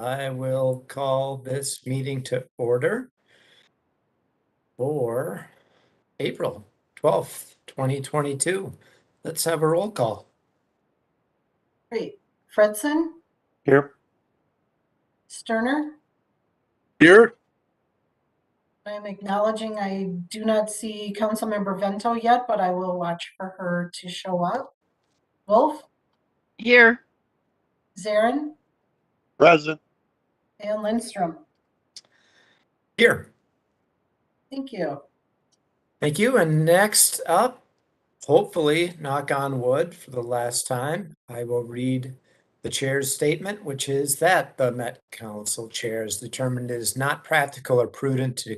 I will call this meeting to order for April 12th, 2022. Let's have a roll call. Great. Fredson, Here. Sterner. Here. I'm acknowledging I do not see Councilmember Vento yet, but I will watch for her to show up. Wolf, Here. Zarin, Present. and Lindstrom. Here. Thank you. Thank you. And next up, hopefully, knock on wood for the last time, I will read the chair's statement, which is that the Met Council chair has determined it is not practical or prudent to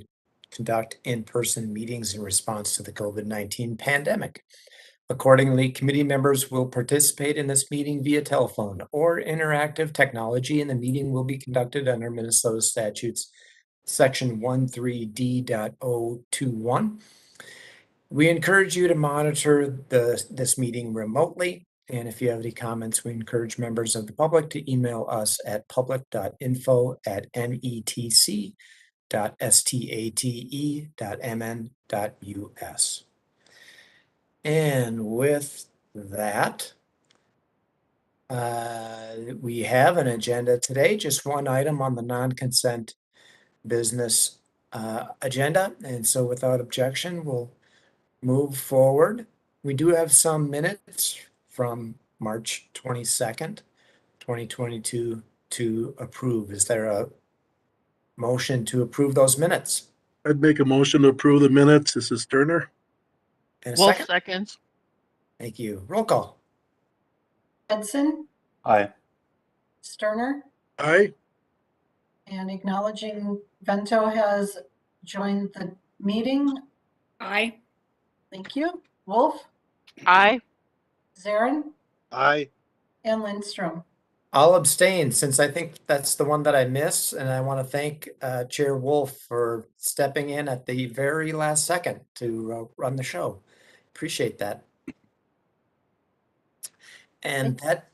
conduct in-person meetings in response to the COVID-19 pandemic. Accordingly, committee members will participate in this meeting via telephone or interactive technology, and the meeting will be conducted under Minnesota statutes section 13D.021. We encourage you to monitor this meeting remotely, and if you have any comments, we encourage members of the public to email us at public.info@net.state.mn.us. And with that, we have an agenda today, just one item on the non-consent business agenda. And so without objection, we'll move forward. We do have some minutes from March 22nd, 2022 to approve. Is there a motion to approve those minutes? I'd make a motion to approve the minutes. This is Sterner. And a Wolf second? seconds. Thank you. Roll call. Fredson, Aye. Sterner, Aye. and acknowledging Vento has joined the meeting. Aye. Thank you. Wolf, Aye. Zarin, Aye. and Lindstrom. I'll abstain since I think that's the one that I missed, and I want to thank Chair Wolf for stepping in at the very last second to run the show. Appreciate that. And that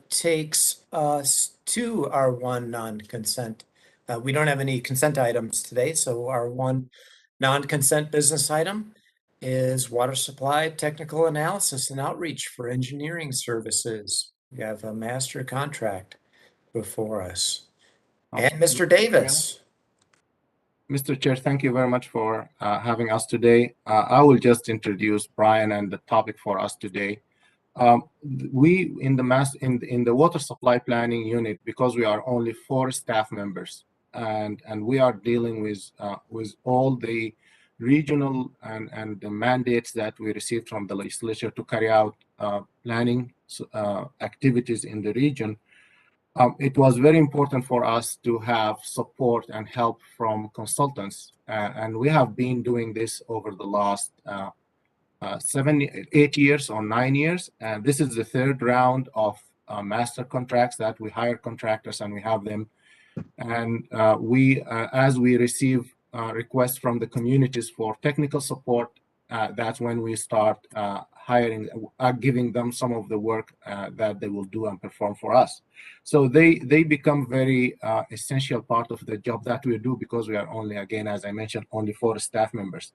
takes us to our one non-consent. We don't have any consent items today, so our one non-consent business item is water supply technical analysis and outreach for engineering services. We have a master contract before us. And Mr. Davis. Mr. Chair, thank you very much for having us today. I will just introduce Brian and the topic for us today. We in the water supply planning unit, because we are only 4 staff members, and we are dealing with all the regional and the mandates that we received from the legislature to carry out planning activities in the region. It was very important for us to have support and help from consultants, and we have been doing this over the last 8 years or 9 years, and this is the 3rd round of master contracts that we hire contractors and we have them, and as we receive requests from the communities for technical support, that's when we start hiring, giving them some of the work that they will do and perform for us. So they become very essential part of the job that we do, because we are only, again, as I mentioned, only 4 staff members.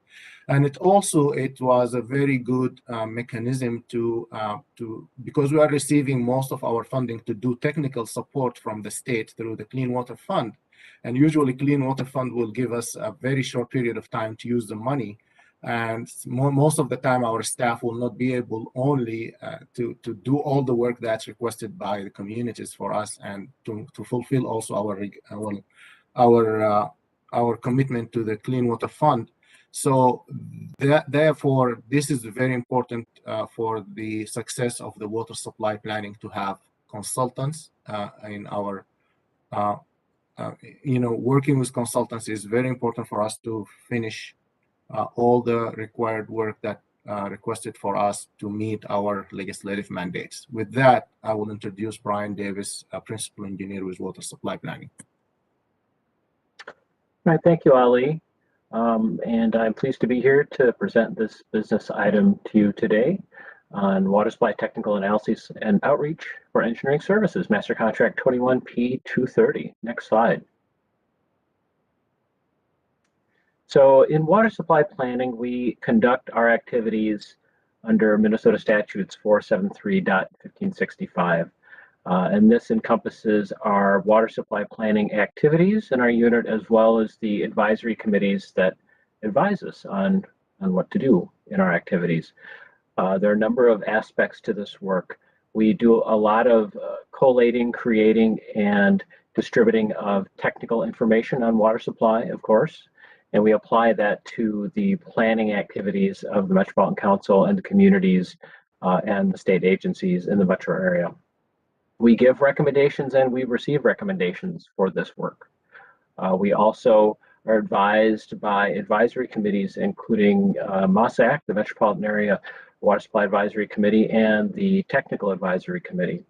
And it was a very good mechanism to because we are receiving most of our funding to do technical support from the state through the Clean Water Fund. And usually Clean Water Fund will give us a very short period of time to use the money. And most of the time, our staff will not be able only to do all the work that's requested by the communities for us, and to fulfill also our commitment to the Clean Water Fund. So therefore, this is very important for the success of the water supply planning, to have consultants in our. Working with consultants is very important for us to finish all the required work that requested for us to meet our legislative mandates. With that, I will introduce Brian Davis, a principal engineer with water supply planning. All right, thank you, Ali. And I'm pleased to be here to present this business item to you today. on water supply technical analysis and outreach for engineering services, Master Contract 21P230. Next slide. So in water supply planning, we conduct our activities under Minnesota Statutes 473.1565. And this encompasses our water supply planning activities in our unit, as well as the advisory committees that advise us on what to do in our activities. There are a number of aspects to this work. We do a lot of collating, creating, and distributing of technical information on water supply, of course, and we apply that to the planning activities of the Metropolitan Council and the communities and the state agencies in the metro area. We give recommendations and we receive recommendations for this work. We also are advised by advisory committees, including MASAC, the Metropolitan Area Water Supply Advisory Committee, and the Technical Advisory Committee,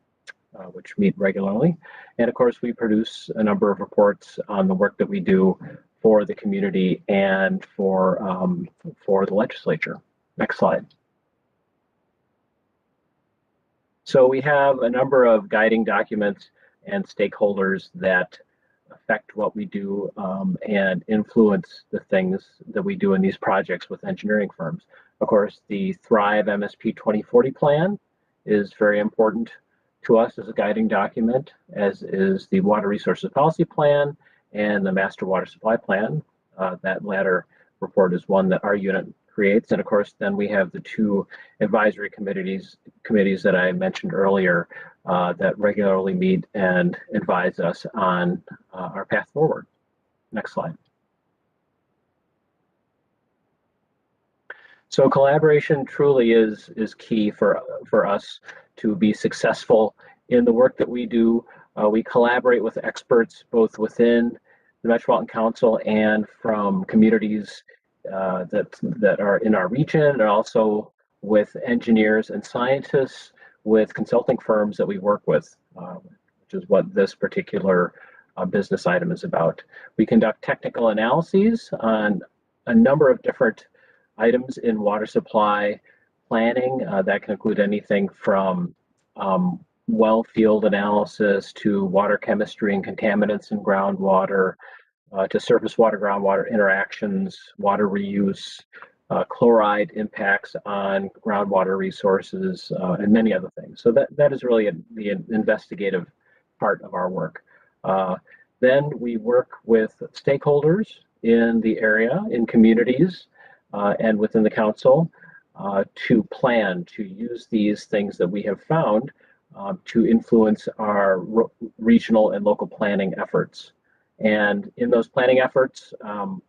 which meet regularly. And of course, we produce a number of reports on the work that we do for the community and for the legislature. Next slide. So we have a number of guiding documents and stakeholders that affect what we do and influence the things that we do in these projects with engineering firms. Of course, the Thrive MSP 2040 plan is very important to us as a guiding document, as is the Water Resources Policy Plan and the Master Water Supply Plan. That latter report is one that our unit creates. And of course, then we have the two advisory committees that I mentioned earlier that regularly meet and advise us on our path forward. Next slide. So collaboration truly is key for us to be successful in the work that we do. We collaborate with experts both within the Metropolitan Council and from communities that are in our region, and also with engineers and scientists, with consulting firms that we work with, which is what this particular business item is about. We conduct technical analyses on a number of different items in water supply planning. That can include anything from well field analysis to water chemistry and contaminants in groundwater, to surface water groundwater interactions, water reuse, chloride impacts on groundwater resources, and many other things. So that is really the investigative part of our work. Then we work with stakeholders in the area, in communities, and within the council to plan, to use these things that we have found to influence our regional and local planning efforts. And in those planning efforts,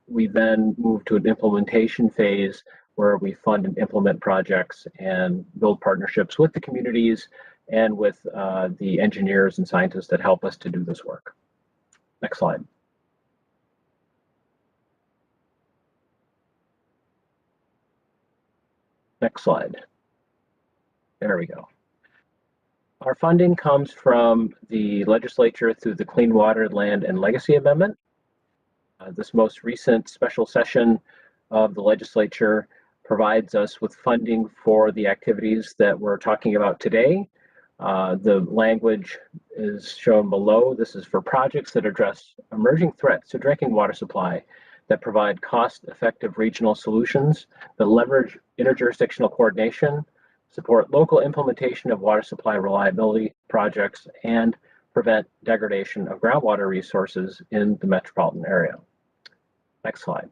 we then move to an implementation phase where we fund and implement projects and build partnerships with the communities and with the engineers and scientists that help us to do this work. Next slide. Next slide. There we go. Our funding comes from the legislature through the Clean Water, Land, and Legacy Amendment. This most recent special session of the legislature provides us with funding for the activities that we're talking about today. The language is shown below. This is for projects that address emerging threats to drinking water supply, that provide cost-effective regional solutions, that leverage interjurisdictional coordination, support local implementation of water supply reliability projects, and prevent degradation of groundwater resources in the metropolitan area. Next slide.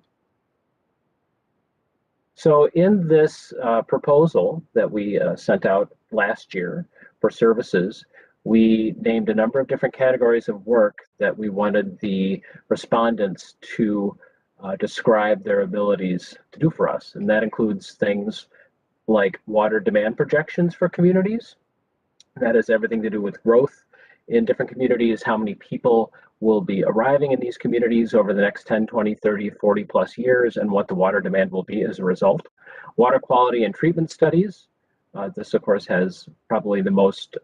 So in this proposal that we sent out last year for services, we named a number of different categories of work that we wanted the respondents to describe their abilities to do for us. And that includes things like water demand projections for communities. That has everything to do with growth in different communities, how many people will be arriving in these communities over the next 10, 20, 30, 40 plus years, and what the water demand will be as a result. Water quality and treatment studies. This, of course, has probably the most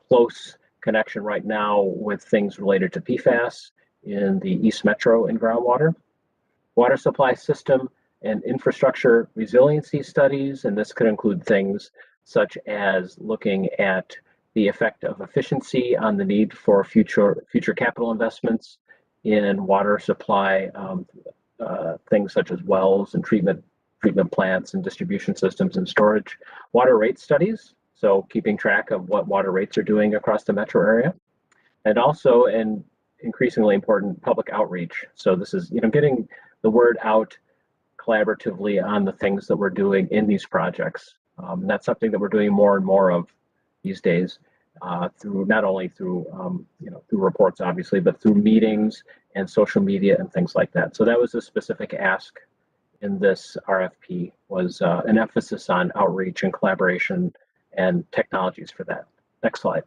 close connection right now with things related to PFAS in the East Metro in groundwater. Water supply system and infrastructure resiliency studies, and this could include things such as looking at the effect of efficiency on the need for future capital investments in water supply, things such as wells and treatment plants and distribution systems and storage. Water rate studies, so keeping track of what water rates are doing across the metro area. And also, and increasingly important, public outreach. So this is, getting the word out collaboratively on the things that we're doing in these projects. And that's something that we're doing more and more of these days, through not only through through reports, obviously, but through meetings and social media and things like that. So that was a specific ask in this RFP, was an emphasis on outreach and collaboration and technologies for that. Next slide.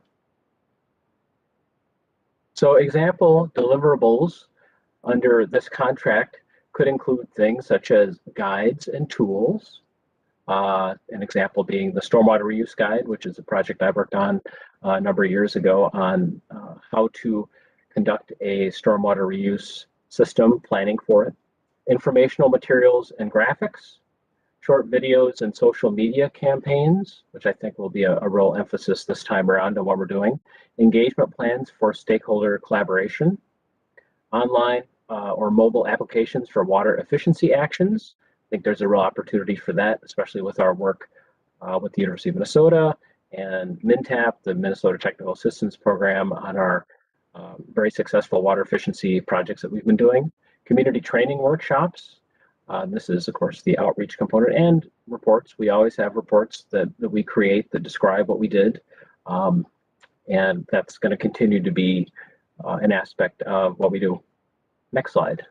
So example deliverables under this contract could include things such as guides and tools. An example being the Stormwater Reuse Guide, which is a project I worked on a number of years ago on how to conduct a stormwater reuse system, planning for it. Informational materials and graphics, short videos and social media campaigns, which I think will be a real emphasis this time around on what we're doing. Engagement plans for stakeholder collaboration. Online or mobile applications for water efficiency actions. I think there's a real opportunity for that, especially with our work with the University of Minnesota and MNTAP, the Minnesota Technical Assistance Program, on our very successful water efficiency projects that we've been doing. Community training workshops. This is, of course, the outreach component, and reports. We always have reports that we create that describe what we did. And that's going to continue to be an aspect of what we do. Next slide.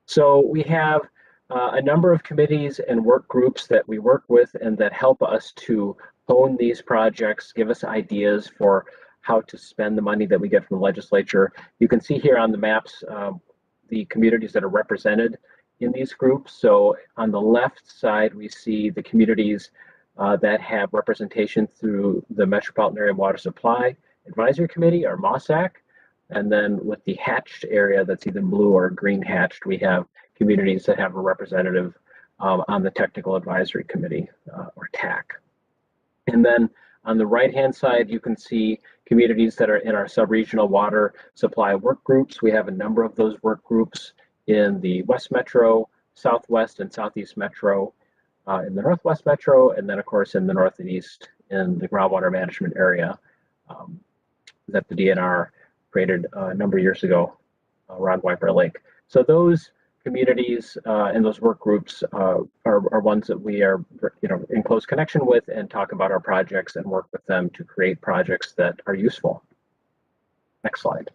So we have a number of committees and work groups that we work with and that help us to hone these projects, give us ideas for how to spend the money that we get from the legislature. You can see here on the maps the communities that are represented in these groups. So on the left side, we see the communities that have representation through the Metropolitan Area Water Supply Advisory Committee, or MOSAC. And then with the hatched area that's either blue or green hatched, we have communities that have a representative on the Technical Advisory Committee, or TAC. And then on the right-hand side, you can see communities that are in our sub-regional water supply work groups. We have a number of those work groups in the West Metro, Southwest and Southeast Metro, in the Northwest Metro, and then, of course, in the North and East in the groundwater management area that the DNR created a number of years ago around White Lake. So those communities and those work groups are ones that we are in close connection with and talk about our projects and work with them to create projects that are useful. Next slide.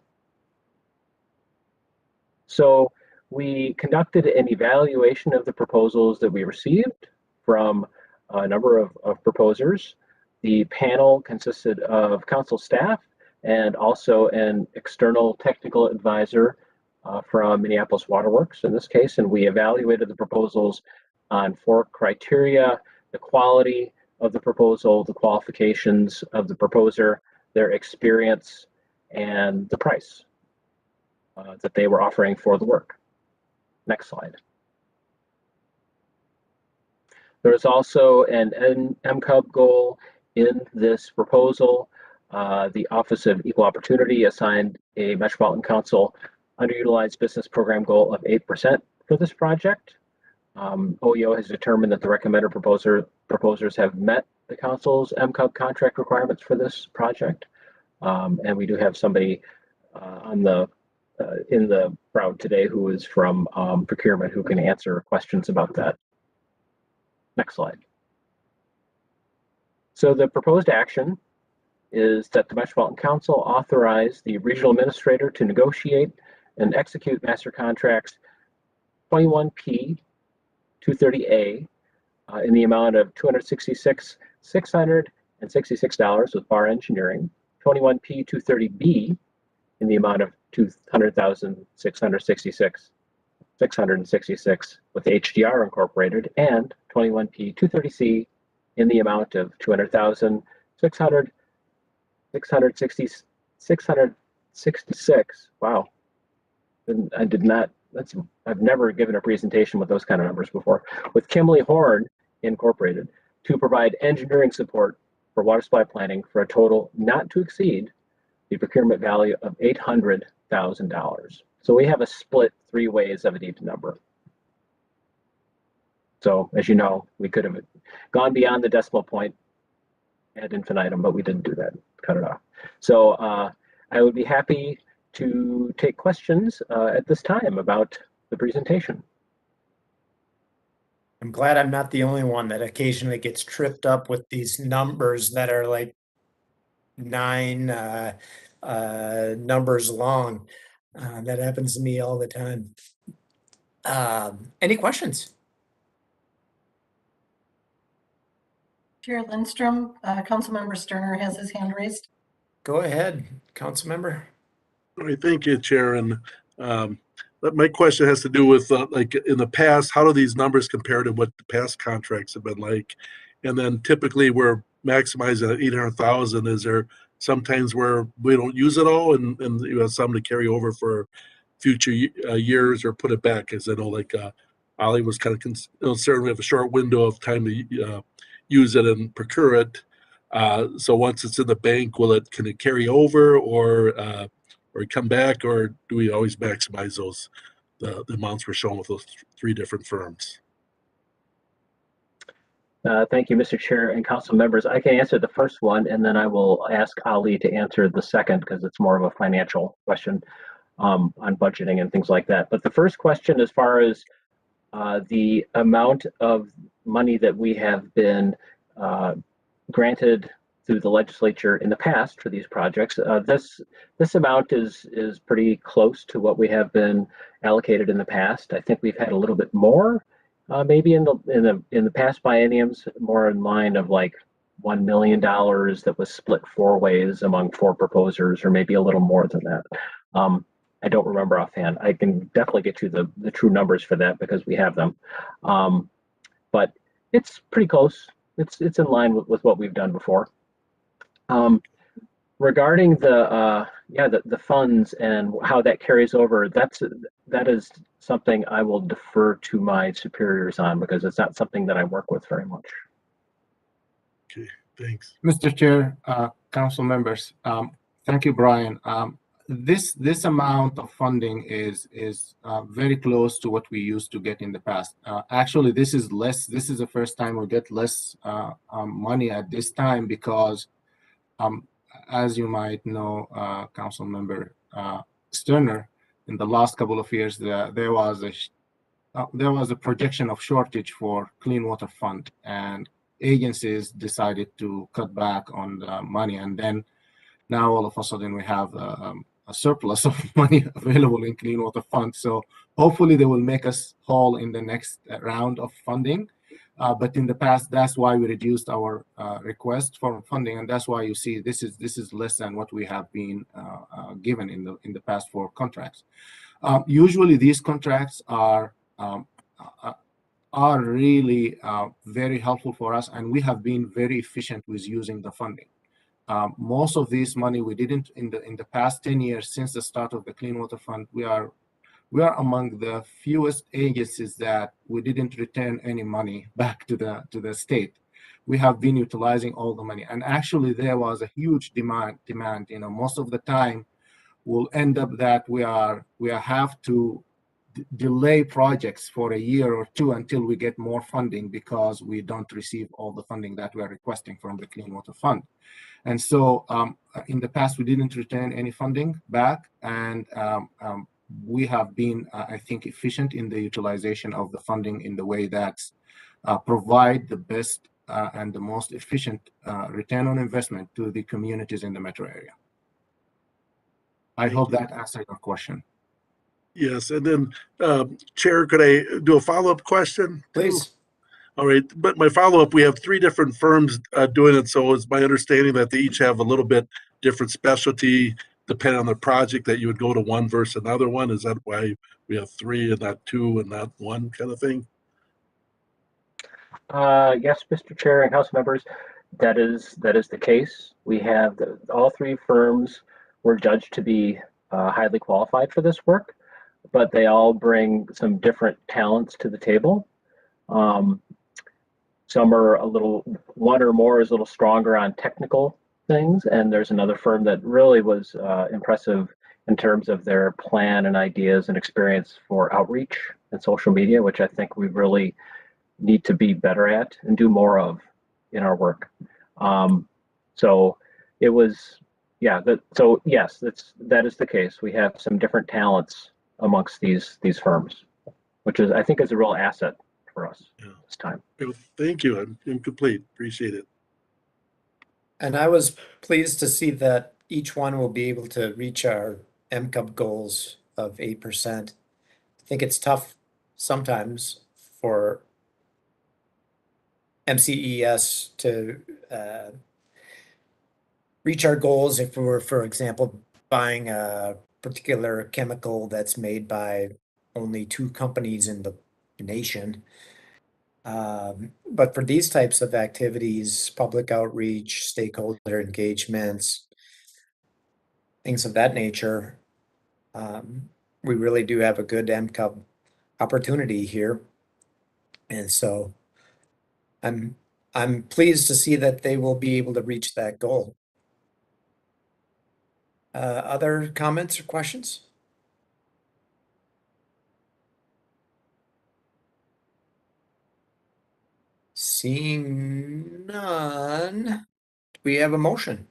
So we conducted an evaluation of the proposals that we received from a number of proposers. The panel consisted of council staff and also an external technical advisor from Minneapolis Waterworks in this case, and we evaluated the proposals on 4 criteria: the quality of the proposal, the qualifications of the proposer, their experience, and the price that they were offering for the work. Next slide. There is also an MCUB goal in this proposal. The Office of Equal Opportunity assigned a Metropolitan Council underutilized business program goal of 8% for this project. OEO has determined that the recommended proposers have met the council's MCUB contract requirements for this project. And we do have somebody in the crowd today who is from procurement who can answer questions about that. Next slide. So the proposed action is that the Metropolitan Council authorize the regional administrator to negotiate and execute master contracts 21P 230A in the amount of $266,666 with Bar Engineering, 21P 230B in the amount of $200,666 with HDR Incorporated, and 21P 230C in the amount of $200,666. Wow. And I did not, I've never given a presentation with those kind of numbers before. With Kimley Horn Incorporated to provide engineering support for water supply planning for a total not to exceed the procurement value of $800,000. So we have a split 3 ways of each number. So as you know, we could have gone beyond the decimal point ad infinitum, but we didn't do that, cut it off. So I would be happy to take questions at this time about the presentation. I'm glad I'm not the only one that occasionally gets tripped up with these numbers that are like 9 numbers long. That happens to me all the time. Any questions? Chair Lindstrom, Councilmember Sterner has his hand raised. Go ahead, council member. All right, thank you, Chair. And but my question has to do with like in the past, how do these numbers compare to what the past contracts have been like? And then typically we're maximizing at 800,000. Is there sometimes where we don't use it all and you have some to carry over for future years or put it back? As I know, like Ollie was kind of concerned we have a short window of time to use it and procure it. So once it's in the bank, can it carry over or come back, or do we always maximize those the amounts we're showing with those 3 different firms? Thank you, Mr. Chair and council members. I can answer the first one, and then I will ask Ali to answer the second because it's more of a financial question on budgeting and things like that. But the first question, as far as the amount of money that we have been granted through the legislature in the past for these projects, this amount is pretty close to what we have been allocated in the past. I think we've had a little bit more, maybe in the past bienniums, more in line of like $1 million that was split 4 ways among 4 proposers, or maybe a little more than that. I don't remember offhand. I can definitely get you the true numbers for that because we have them, but it's pretty close. It's in line with what we've done before. Regarding the funds and how that carries over, that is something I will defer to my superiors on because it's not something that I work with very much. Okay, thanks. Mr. Chair, council members, thank you, Brian. This amount of funding is very close to what we used to get in the past. Actually, this is less. This is the first time we get less money at this time because, as you might know, council member Sterner, in the last couple of years, there was a projection of shortage for Clean Water Fund, and agencies decided to cut back on the money, and then now all of a sudden we have a surplus of money available in Clean Water Fund. So hopefully they will make us whole in the next round of funding. But in the past, that's why we reduced our request for funding, and that's why you see this is less than what we have been given in the past 4 contracts. Usually, these contracts are really very helpful for us, and we have been very efficient with using the funding. Most of this money we didn't in the past 10 years since the start of the Clean Water Fund. We are among the fewest agencies that we didn't return any money back to the state. We have been utilizing all the money, and actually there was a huge demand. Most of the time we'll end up that we have to delay projects for a year or 2 until we get more funding because we don't receive all the funding that we are requesting from the Clean Water Fund. And so in the past, we didn't return any funding back, and we have been, I think, efficient in the utilization of the funding in the way that provide the best and the most efficient return on investment to the communities in the metro area. I hope that answered your question. Yes, and then Chair, could I do a follow-up question? Please. All right, but my follow-up, we have 3 different firms doing it, so it's my understanding that they each have a little bit different specialty depending on the project, that you would go to one versus another one. Is that why we have 3 and not 2 and not 1 kind of thing? Yes, Mr. Chair and council members, that is the case. We have all 3 firms were judged to be highly qualified for this work, but they all bring some different talents to the table. some are one or more is a little stronger on technical things, and there's another firm that really was impressive in terms of their plan and ideas and experience for outreach and social media, which I think we really need to be better at and do more of in our work. So it was, so yes, that is the case. We have some different talents amongst these firms, which is, I think, is a real asset for us this time. Thank you. I'm complete. Appreciate it. And I was pleased to see that each one will be able to reach our MCUB goals of 8%. I think it's tough sometimes for MCES to reach our goals if we were, for example, buying a particular chemical that's made by only 2 companies in the nation. But for these types of activities, public outreach, stakeholder engagements, things of that nature, we really do have a good MCUB opportunity here. And so I'm pleased to see that they will be able to reach that goal. Other comments or questions? Seeing none, we have a motion.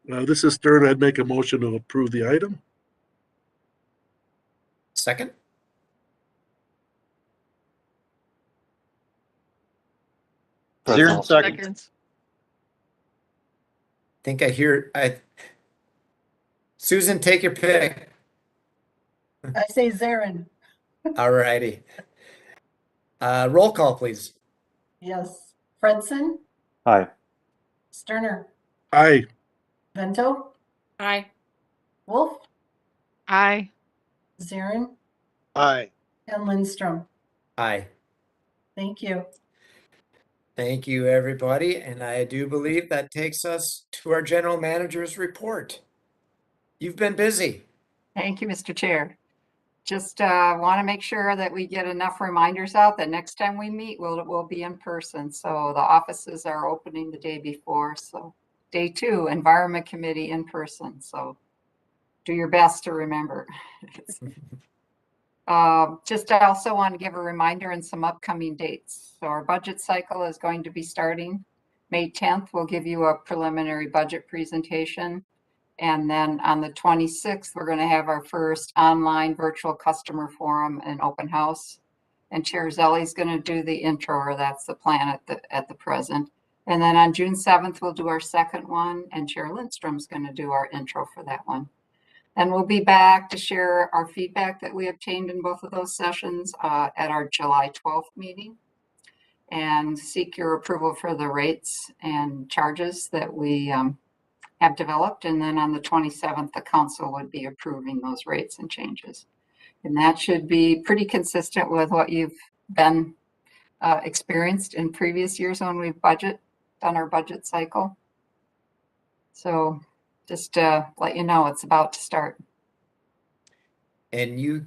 This is Stern. I'd make a motion to approve the item. Second? Zero seconds. Seconds. Think I hear, Susan, take your pick. I say Zarin. All righty. Roll call, please. Yes. Fredson, Aye. Sterner, Aye. Vento, Aye. Wolf, Aye. Zarin, Aye. and Lindstrom. Aye. Thank you. Thank you, everybody. And I do believe that takes us to our general manager's report. You've been busy. Thank you, Mr. Chair. Just want to make sure that we get enough reminders out that next time we meet, we'll be in person. So the offices are opening the day before. So day 2, Environment Committee in person. So do your best to remember. Just I also want to give a reminder and some upcoming dates. So our budget cycle is going to be starting May 10th. We'll give you a preliminary budget presentation. And then on the 26th, we're going to have our first online virtual customer forum and open house. And Chair Zelli's going to do the intro, or that's the plan at the present. And then on June 7th, we'll do our second one, and Chair Lindstrom's going to do our intro for that one. And we'll be back to share our feedback that we obtained in both of those sessions at our July 12th meeting, and seek your approval for the rates and charges that we have developed. And then on the 27th, the council would be approving those rates and changes. And that should be pretty consistent with what you've been experienced in previous years when we've done our budget cycle. So just to let you know, it's about to start. And you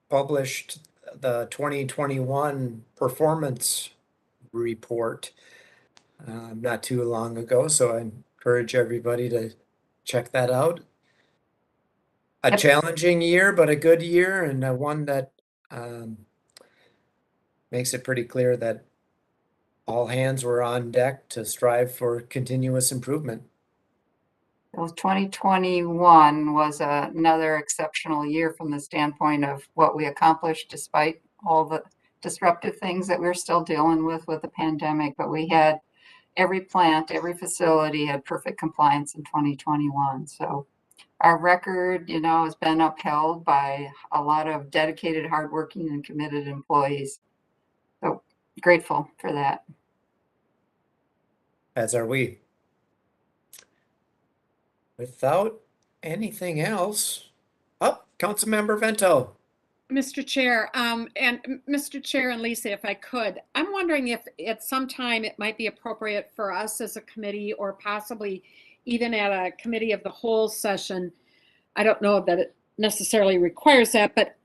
published the 2021 performance report not too long ago, so I encourage everybody to check that out. A Yep. challenging year, but a good year, and one that makes it pretty clear that all hands were on deck to strive for continuous improvement. Well, 2021 was another exceptional year from the standpoint of what we accomplished despite all the disruptive things that we're still dealing with the pandemic. But we had every plant, every facility had perfect compliance in 2021. So our record, has been upheld by a lot of dedicated, hardworking, and committed employees. So grateful for that. As are we. Without anything else, Councilmember Vento. Mr. Chair, and Mr. Chair and Lisa, if I could, I'm wondering if at some time it might be appropriate for us as a committee, or possibly even at a committee of the whole session. I don't know that necessarily requires that, but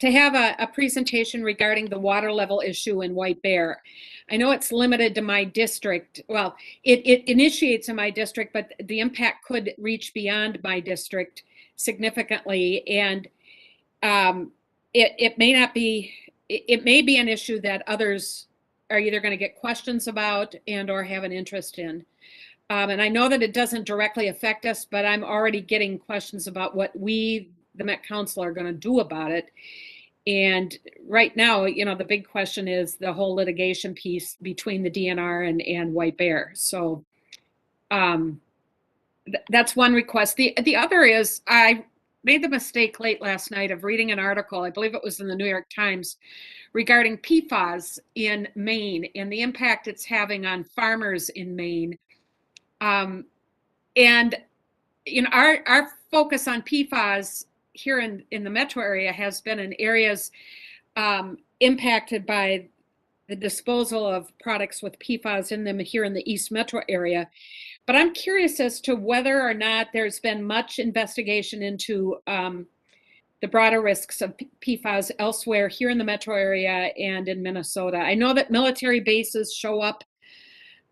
to have a presentation regarding the water level issue in White Bear. I know it's limited to my district. Well, it initiates in my district, but the impact could reach beyond my district significantly. And it may not be, it may be an issue that others are either going to get questions about and or have an interest in. And I know that it doesn't directly affect us, but I'm already getting questions about what we, the Met Council, are going to do about it. And right now, you know, the big question is the whole litigation piece between the DNR and White Bear. So that's one request. The other is I made the mistake late last night of reading an article, I believe it was in the New York Times, regarding PFAS in Maine and the impact it's having on farmers in Maine. And you know, our focus on PFAS here in the metro area has been in areas impacted by the disposal of products with PFAS in them here in the East Metro area. But I'm curious as to whether or not there's been much investigation into the broader risks of PFAS elsewhere here in the metro area and in Minnesota. I know that military bases show up.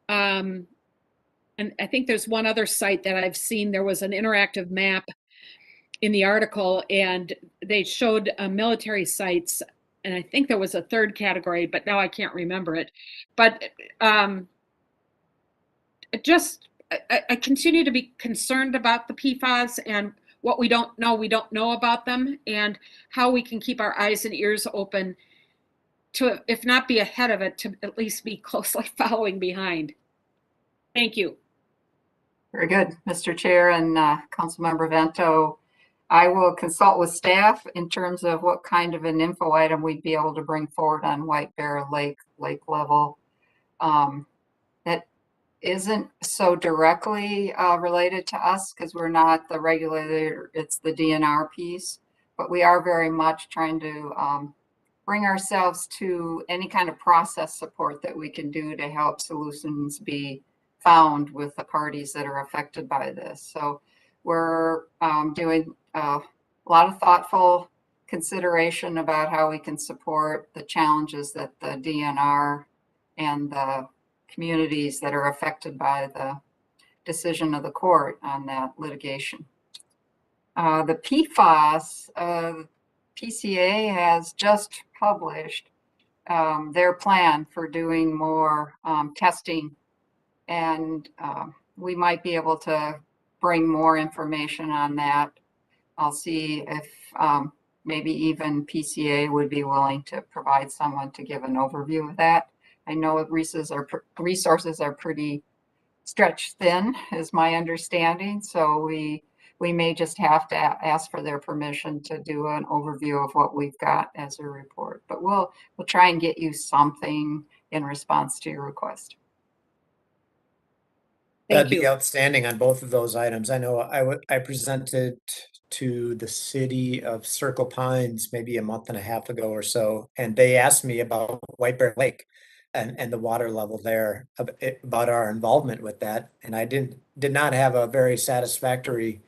And I think there's one other site that I've seen. There was an interactive map in the article, and they showed military sites. And I think there was a third category, but now I can't remember it. But I continue to be concerned about the PFAS and what we don't know about them, and how we can keep our eyes and ears open to, if not be ahead of it, to at least be closely following behind. Thank you. Very good, Mr. Chair and Councilmember Vento. I will consult with staff in terms of what kind of an info item we'd be able to bring forward on White Bear Lake level. That isn't so directly related to us because we're not the regulator, it's the DNR piece, but we are very much trying to bring ourselves to any kind of process support that we can do to help solutions be found with the parties that are affected by this. So we're doing a lot of thoughtful consideration about how we can support the challenges that the DNR and the communities that are affected by the decision of the court on that litigation. The PFAS, PCA has just published their plan for doing more testing, and we might be able to bring more information on that. I'll see if maybe even PCA would be willing to provide someone to give an overview of that. I know resources are pretty stretched thin, is my understanding. So we may just have to ask for their permission to do an overview of what we've got as a report. But we'll try and get you something in response to your request. That'd be outstanding on both of those items. I know I presented to the city of Circle Pines maybe a month and a half ago or so, and they asked me about White Bear Lake and the water level there, about our involvement with that. And I did not have a very satisfactory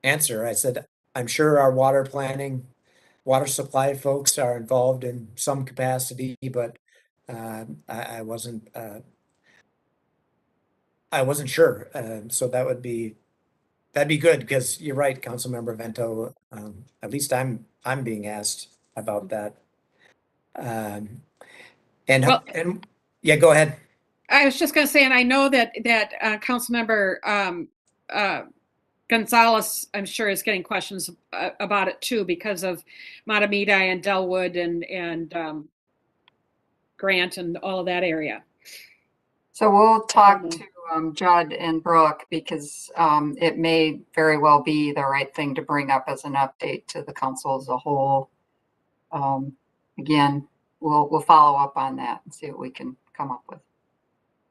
answer. I said, I'm sure our water planning, water supply folks are involved in some capacity, but I wasn't sure. So that'd be good, because you're right, Councilmember Vento. At least I'm being asked about that. And yeah, go ahead. I was just going to say, and I know that Councilmember Gonzalez, I'm sure, is getting questions about it too, because of Matamidi and Delwood and Grant and all of that area. So we'll talk to Judd and Brooke, because it may very well be the right thing to bring up as an update to the council as a whole. Again, we'll follow up on that and see what we can come up with.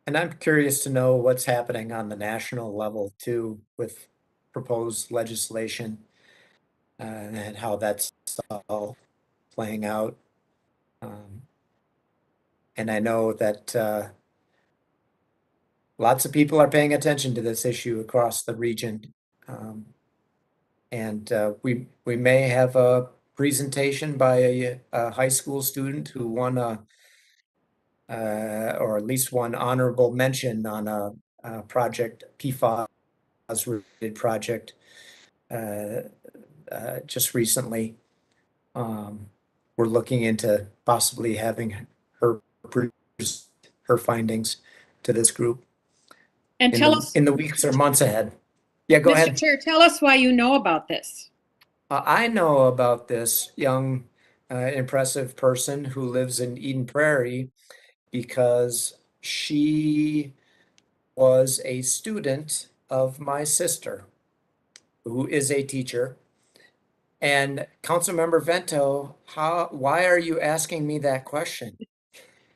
And I'm curious to know what's happening on the national level too, with proposed legislation and how that's all playing out. And I know that lots of people are paying attention to this issue across the region. And we may have a presentation by a high school student who won or at least one honorable mention on a project, PFAS related project, just recently. We're looking into possibly having her produce her findings to this group And tell us, in the weeks or months ahead. Yeah, go Mr. ahead. Chair, tell us why you know about this. I know about this young, impressive person who lives in Eden Prairie because she was a student of my sister, who is a teacher. And Councilmember Vento, why are you asking me that question?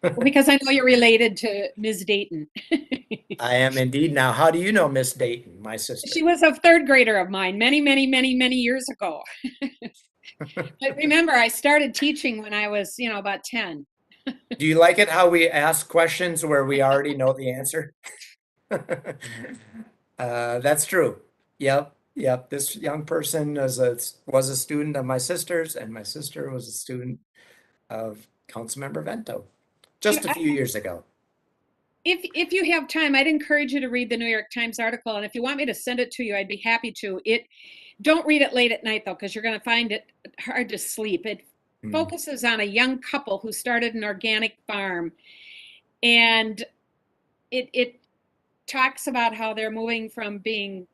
Well, because I know you're related to Ms. Dayton. I am indeed. Now, how do you know Miss Dayton, my sister? She was a third grader of mine many, many, many, many years ago. But remember, I started teaching when I was, about 10. Do you like it how we ask questions where we already know the answer? That's true. Yep. This young person was a student of my sister's, and my sister was a student of Councilmember Vento just a few years ago. If you have time, I'd encourage you to read the New York Times article. And if you want me to send it to you, I'd be happy to. Don't read it late at night, though, because you're going to find it hard to sleep. It focuses on a young couple who started an organic farm. And it talks about how they're moving from being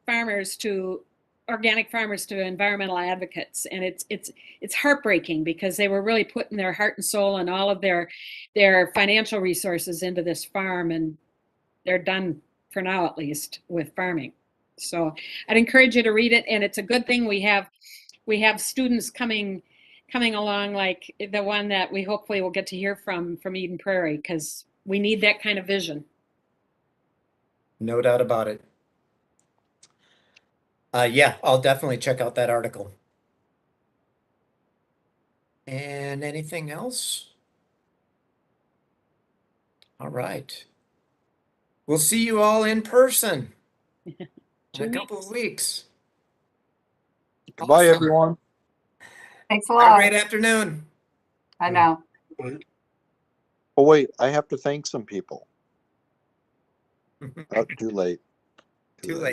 organic farmers to environmental advocates. And it's heartbreaking because they were really putting their heart and soul and all of their financial resources into this farm, and they're done for now, at least, with farming. So I'd encourage you to read it. And it's a good thing we have students coming along, like the one that we hopefully will get to hear from Eden Prairie, because we need that kind of vision. No doubt about it. Yeah, I'll definitely check out that article. And anything else? All right. We'll see you all in person in a couple of weeks. Goodbye, Awesome. everyone. Thanks a Have a lot. great afternoon. I know. Oh, wait, I have to thank some people. Oh, too late. Too late.